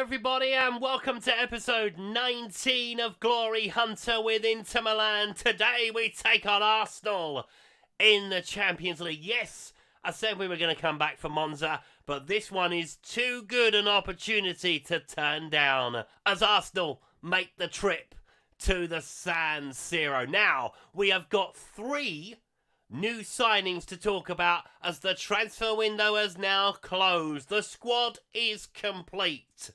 everybody, and welcome to episode 19 of Glory Hunter with Inter Milan. Today we take on Arsenal in the Champions League. Yes, I said we were going to come back for Monza, but this one is too good an opportunity to turn down as Arsenal make the trip to the San Siro. Now, we have got 3 new signings to talk about as the transfer window has now closed. The squad is complete.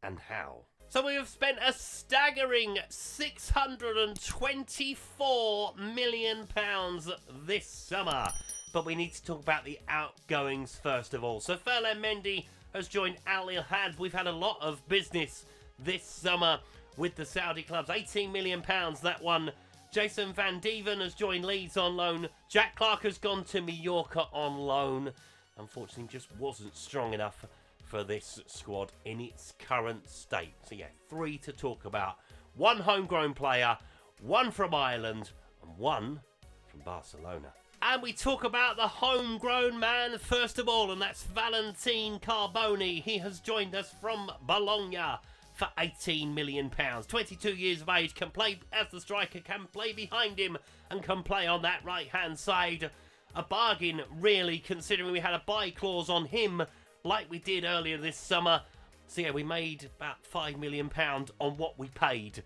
And how? So we have spent a staggering £624 million this summer. But we need to talk about the outgoings first of all. So Ferland Mendy has joined Al Ittihad. We've had a lot of business this summer with the Saudi clubs. £18 million, that one. Jason Van Dieven has joined Leeds on loan. Jack Clark has gone to Mallorca on loan. Unfortunately, just wasn't strong enough for this squad in its current state. So yeah, 3 to talk about. 1 homegrown player, 1 from Ireland, and 1 from Barcelona. And we talk about the homegrown man first of all, and that's Valentin Carboni. He has joined us from Bologna for £18 million. 22 years of age, can play as the striker, can play behind him, and can play on that right-hand side. A bargain, really, considering we had a buy clause on him like we did earlier this summer. So yeah, we made about £5 million on what we paid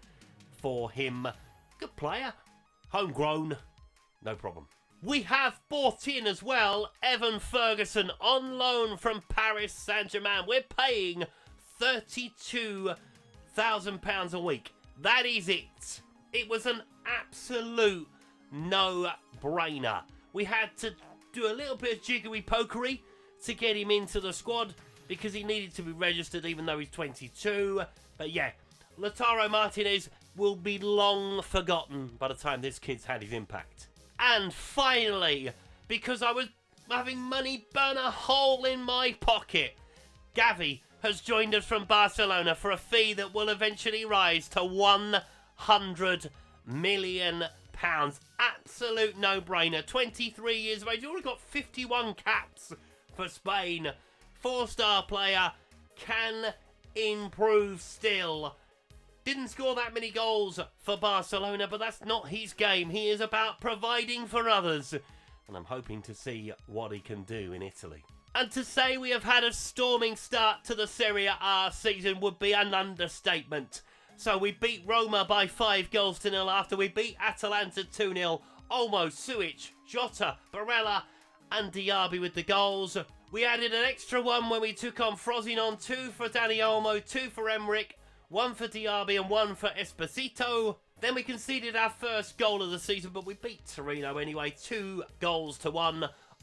for him. Good player. Homegrown. No problem. We have bought in as well Evan Ferguson on loan from Paris Saint-Germain. We're paying £32,000 a week. That is it. It was an absolute no-brainer. We had to do a little bit of jiggery-pokery to get him into the squad because he needed to be registered even though he's 22. But yeah, Lautaro Martinez will be long forgotten by the time this kid's had his impact. And finally, because I was having money burn a hole in my pocket, Gavi has joined us from Barcelona for a fee that will eventually rise to £100 million. Absolute no-brainer. 23 years of age. He's already got 51 caps for Spain. 4-star player. Can improve still. Didn't score that many goals for Barcelona, but that's not his game. He is about providing for others. And I'm hoping to see what he can do in Italy. And to say we have had a storming start to the Serie A season would be an understatement. So we beat Roma by 5-0 after we beat Atalanta 2-0. Olmo, Suic, Jota, Barella and Diaby with the goals. We added an extra one when we took on Frosinone. 2 for Dani Olmo, 2 for Emmerich, 1 for Diaby and 1 for Esposito. Then we conceded our first goal of the season, but we beat Torino anyway. 2-1,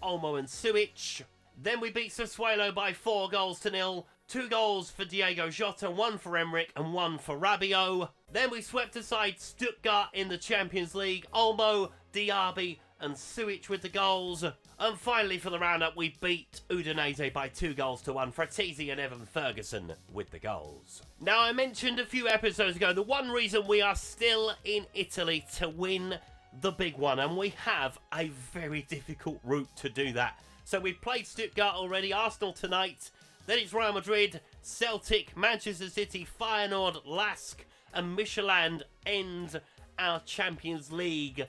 Olmo and Suic. Then we beat Sassuolo by 4-0. 2 goals for Diego Jota, 1 for Emmerich and 1 for Rabiot. Then we swept aside Stuttgart in the Champions League. Olmo, Diaby and Suic with the goals. And finally for the roundup, we beat Udinese by 2-1. Fratesi and Evan Ferguson with the goals. Now, I mentioned a few episodes ago, the one reason we are still in Italy to win the big one. And we have a very difficult route to do that. So we played Stuttgart already, Arsenal tonight. Then it's Real Madrid, Celtic, Manchester City, Feyenoord, Lask and Michelin end our Champions League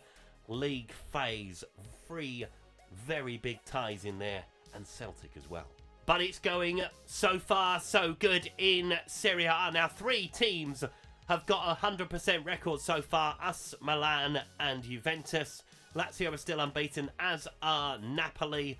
phase. 3 very big ties in there, and Celtic as well. But it's going so far so good in Serie A. Now 3 teams have got a 100% record so far. Us, Milan and Juventus. Lazio are still unbeaten, as are Napoli.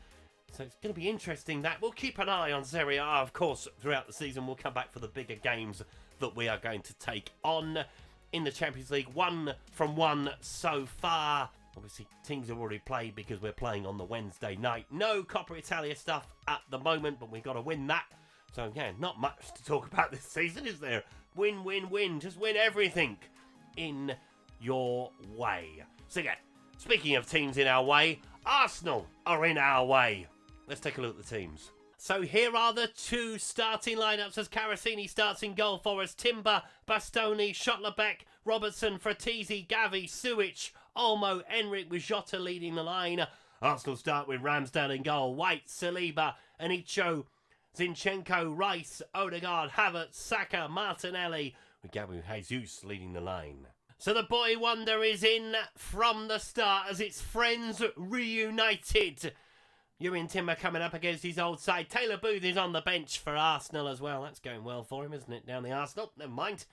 So it's going to be interesting that. We'll keep an eye on Serie A, of course, throughout the season. We'll come back for the bigger games that we are going to take on in the Champions League. 1 from 1 so far. Obviously, teams have already played because we're playing on the Wednesday night. No Coppa Italia stuff at the moment, but we've got to win that. So, yeah, not much to talk about this season, is there? Win, win, win. Just win everything in your way. So, yeah, speaking of teams in our way, Arsenal are in our way. Let's take a look at the teams. So here are the 2 starting lineups as Carasini starts in goal for us. Timber, Bastoni, Schottlerbeck, Robertson, Fratesi, Gavi, Suic, Olmo, Enric with Jota leading the line. Arsenal start with Ramsdale in goal. White, Saliba, Anicho, Zinchenko, Rice, Odegaard, Havertz, Saka, Martinelli, with Gabriel Jesus leading the line. So the boy wonder is in from the start as its friends reunited. Jurrien Timber coming up against his old side. Taylor Booth is on the bench for Arsenal as well. That's going well for him, isn't it? Down the Arsenal. Never mind.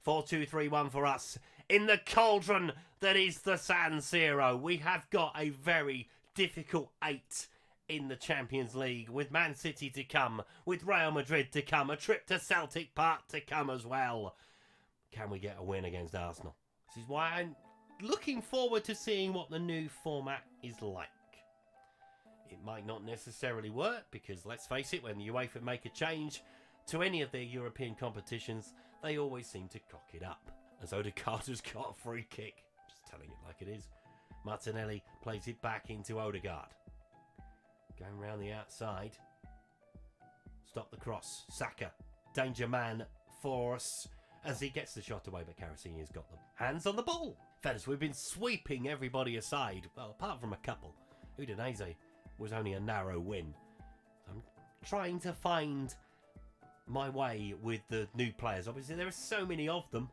4-2-3-1 for us. In the cauldron that is the San Siro, we have got a very difficult 8 in the Champions League, with Man City to come, with Real Madrid to come, a trip to Celtic Park to come as well. Can we get a win against Arsenal? This is why I'm looking forward to seeing what the new format is like. It might not necessarily work because, let's face it, when the UEFA make a change to any of their European competitions, they always seem to cock it up. As Odegaard has got a free kick. Just telling it like it is. Martinelli plays it back into Odegaard. Going round the outside. Stop the cross. Saka. Danger man for us as he gets the shot away, but Carasini's got them. Hands on the ball. Fellas, we've been sweeping everybody aside. Well, apart from a couple. Udinese was only a narrow win. I'm trying to find my way with the new players. Obviously, there are so many of them.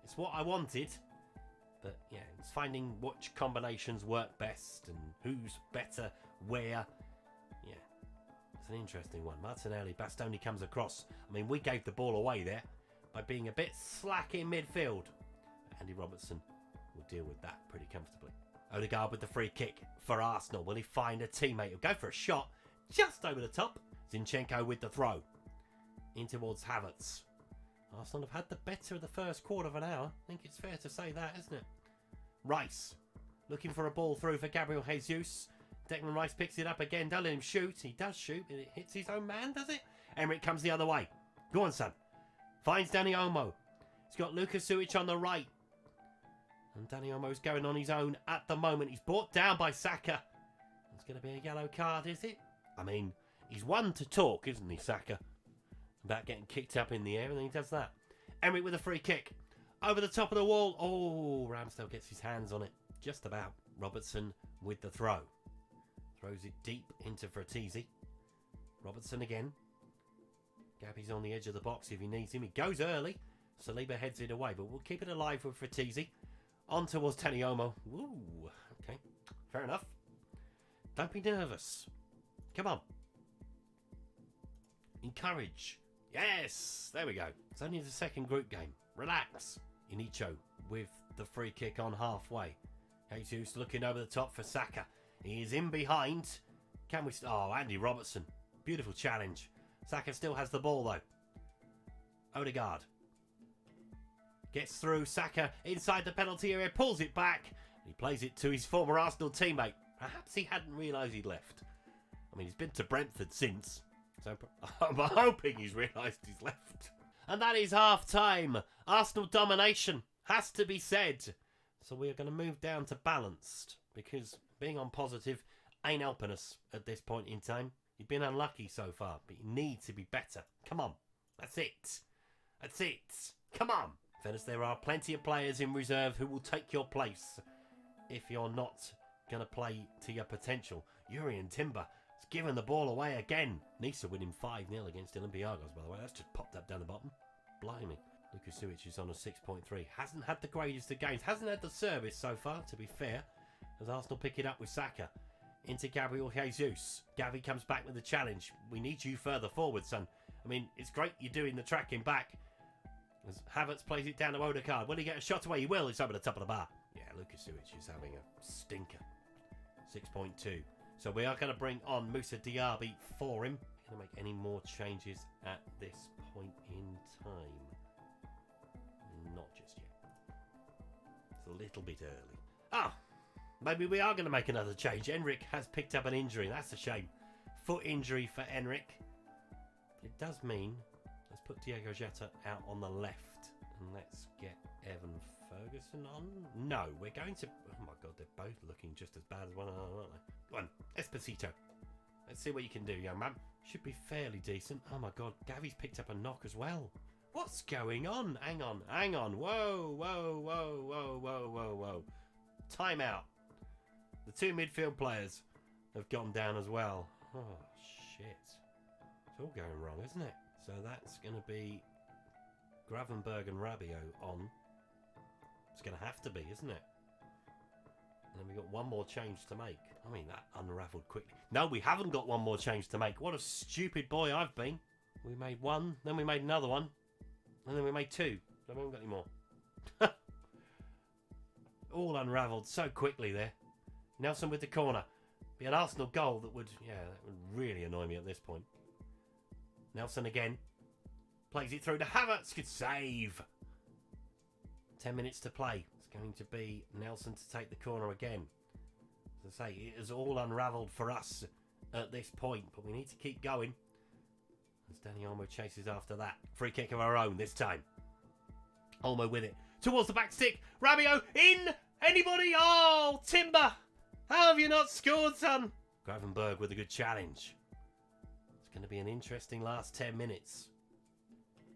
It's what I wanted. But, yeah, it's finding which combinations work best and who's better where. Yeah, it's an interesting one. Martinelli, Bastoni comes across. I mean, we gave the ball away there by being a bit slack in midfield. Andy Robertson will deal with that pretty comfortably. Odegaard with the free kick for Arsenal. Will he find a teammate? He'll go for a shot just over the top. Zinchenko with the throw. In towards Havertz. Arsenal have had the better of the first quarter of an hour. I think it's fair to say that, isn't it? Rice. Looking for a ball through for Gabriel Jesus. Declan Rice picks it up again. Don't let him shoot. He does shoot. And it hits his own man, does it? Emmerich comes the other way. Go on, son. Finds Dani Olmo. He's got Lucas Suic on the right. And Dani Olmo's going on his own at the moment. He's brought down by Saka. It's going to be a yellow card, is it? I mean, he's one to talk, isn't he, Saka? About getting kicked up in the air, and then he does that. Emmerich with a free kick. Over the top of the wall. Oh, Ramsdale gets his hands on it. Just about. Robertson with the throw. Throws it deep into Fratesi. Robertson again. Gabby's on the edge of the box if he needs him. He goes early. Saliba heads it away, but we'll keep it alive with Fratesi. On towards Dani Olmo. Ooh, okay. Fair enough. Don't be nervous. Come on. Encourage. Yes, there we go. It's only the second group game. Relax. Inicho with the free kick on halfway. Jesus looking over the top for Saka. He is in behind. Can we... Oh, Andy Robertson. Beautiful challenge. Saka still has the ball, though. Odegaard. Gets through. Saka inside the penalty area. Pulls it back. He plays it to his former Arsenal teammate. Perhaps he hadn't realised he'd left. I mean, he's been to Brentford since. So I'm hoping he's realised he's left. And that is half-time. Arsenal domination has to be said. So we are going to move down to balanced. Because being on positive ain't helping us at this point in time. You've been unlucky so far, but you need to be better. Come on. That's it. That's it. Come on. Fellas, there are plenty of players in reserve who will take your place if you're not going to play to your potential. Jurrien Timber has given the ball away again. Nice winning 5-0 against Olympiacos, by the way. That's just popped up down the bottom. Blimey. Lucas Suic is on a 6.3. Hasn't had the greatest of games. Hasn't had the service so far, to be fair. As Arsenal pick it up with Saka. Into Gabriel Jesus. Gavi comes back with the challenge. We need you further forward, son. I mean, it's great you're doing the tracking back. As Havertz plays it down to Odegaard. Will he get a shot away? He will. It's over the top of the bar. Yeah, Lucas Suic is having a stinker. 6.2. So we are going to bring on Moussa Diaby for him. Going to make any more changes at this point in time? Not just yet. It's a little bit early. Ah, maybe we are going to make another change. Enric has picked up an injury. That's a shame. Foot injury for Enric. It does mean... Let's put Diego Jota out on the left. And let's get Evan Ferguson on. No, we're going to... Oh my God, they're both looking just as bad as one another, aren't they? Go on, Esposito. Let's see what you can do, young man. Should be fairly decent. Oh my God, Gavi's picked up a knock as well. What's going on? Hang on, hang on. Whoa, whoa, whoa, whoa, whoa, whoa, whoa. Time out. The two midfield players have gone down as well. Oh, shit. all going wrong, isn't it? So that's going to be Gravenberg and Rabiot on. It's going to have to be, isn't it? And then we've got one more change to make. I mean, that unravelled quickly. No, we haven't got one more change to make. What a stupid boy I've been. We made one, then we made another one, and then we made two. So we haven't got any more. All unravelled so quickly there. Nelson with the corner. Be an Arsenal goal that would really annoy me at this point. Nelson again. Plays it through to Havertz. Good save. 10 minutes to play. It's going to be Nelson to take the corner again. As I say, it is all unravelled for us at this point, but we need to keep going. As Danny Olmo chases after that. Free kick of our own this time. Olmo with it. Towards the back stick. Rabiot in. Anybody? Oh, Timber. How have you not scored, son? Gravenberg with a good challenge. It's going to be an interesting last 10 minutes.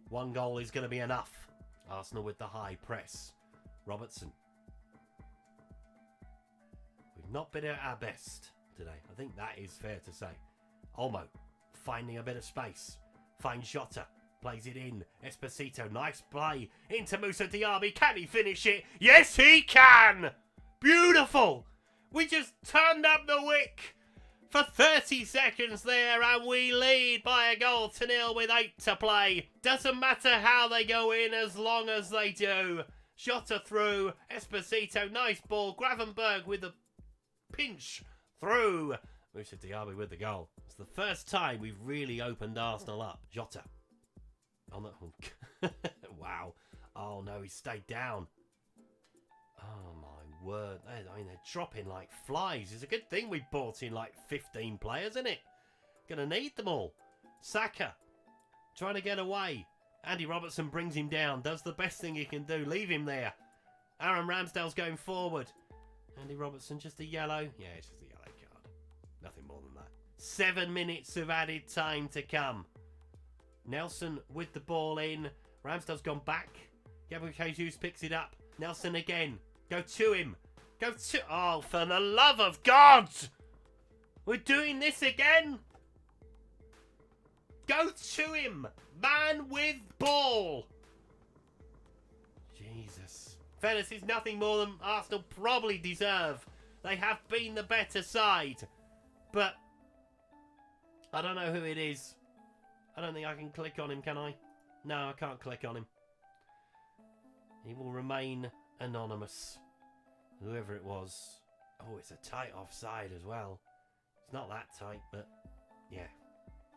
One goal is going to be enough. Arsenal with the high press. Robertson. We've not been at our best today. I think that is fair to say. Olmo finding a bit of space. Finds Jota. Plays it in. Esposito. Nice play. Into Moussa Diaby. Can he finish it? Yes, he can! Beautiful! We just turned up the wick for 30 seconds there and we lead by a goal to 0 with 8 to play. Doesn't matter how they go in as long as they do. Jota through. Esposito. Nice ball. Gravenberg with a pinch through. Moussa Diaby with the goal. It's the first time we've really opened Arsenal up. Jota. On the wow. Oh no, he stayed down. Oh my word. I mean, they're dropping like flies. It's a good thing we brought in like 15 players, isn't it? Gonna need them all. Saka trying to get away. Andy Robertson brings him down. Does the best thing he can do. Leave him there. Aaron Ramsdale's going forward. Andy Robertson, just a yellow. Yeah, it's just a yellow card. Nothing more than that. 7 minutes of added time to come. Nelson with the ball in. Ramsdale's gone back. Gabriel Jesus picks it up. Nelson again. Go to him. Go to... Oh, for the love of God! We're doing this again? Go to him. Man with ball. Jesus. Fellas, it's nothing more than Arsenal probably deserve. They have been the better side. But I don't know who it is. I don't think I can click on him, can I? No, I can't click on him. He will remain anonymous. Whoever it was. Oh, it's a tight offside as well. It's not that tight, but yeah.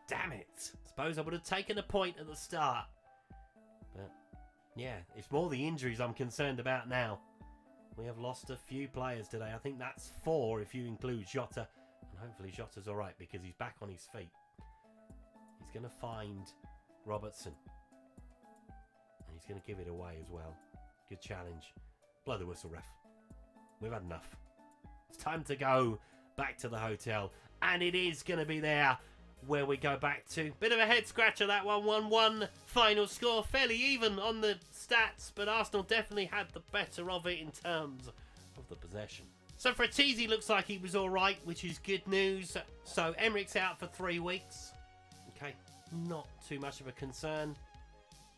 Damn it. Suppose I would have taken a point at the start. But yeah, it's more the injuries I'm concerned about now. We have lost a few players today. I think that's 4 if you include Jota. And hopefully Jota's alright because he's back on his feet. He's going to find Robertson. And he's going to give it away as well. Good challenge. Blow the whistle, ref. We've had enough. It's time to go back to the hotel. And it is going to be there where we go back to. Bit of a head scratcher, that one. 1-1 final score. Fairly even on the stats. But Arsenal definitely had the better of it in terms of the possession. So Fratesi looks like he was alright, which is good news. So Emmeric's out for 3 weeks. Okay, not too much of a concern.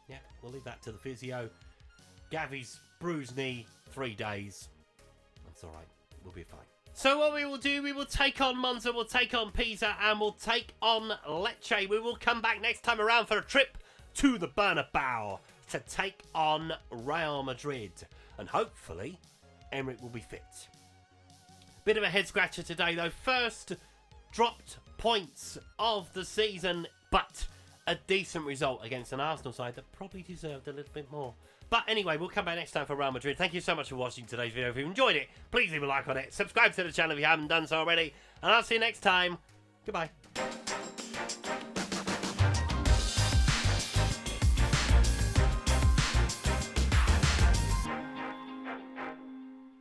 Yeah, we'll leave that to the physio. Gavi's bruised knee, 3 days. That's alright, we'll be fine. So what we will do, we will take on Monza, we'll take on Pisa, and we'll take on Lecce. We will come back next time around for a trip to the Bernabeu to take on Real Madrid. And hopefully, Emerick will be fit. Bit of a head scratcher today though. First dropped points of the season, but a decent result against an Arsenal side that probably deserved a little bit more. But anyway, we'll come back next time for Real Madrid. Thank you so much for watching today's video. If you enjoyed it, please leave a like on it. Subscribe to the channel if you haven't done so already. And I'll see you next time. Goodbye.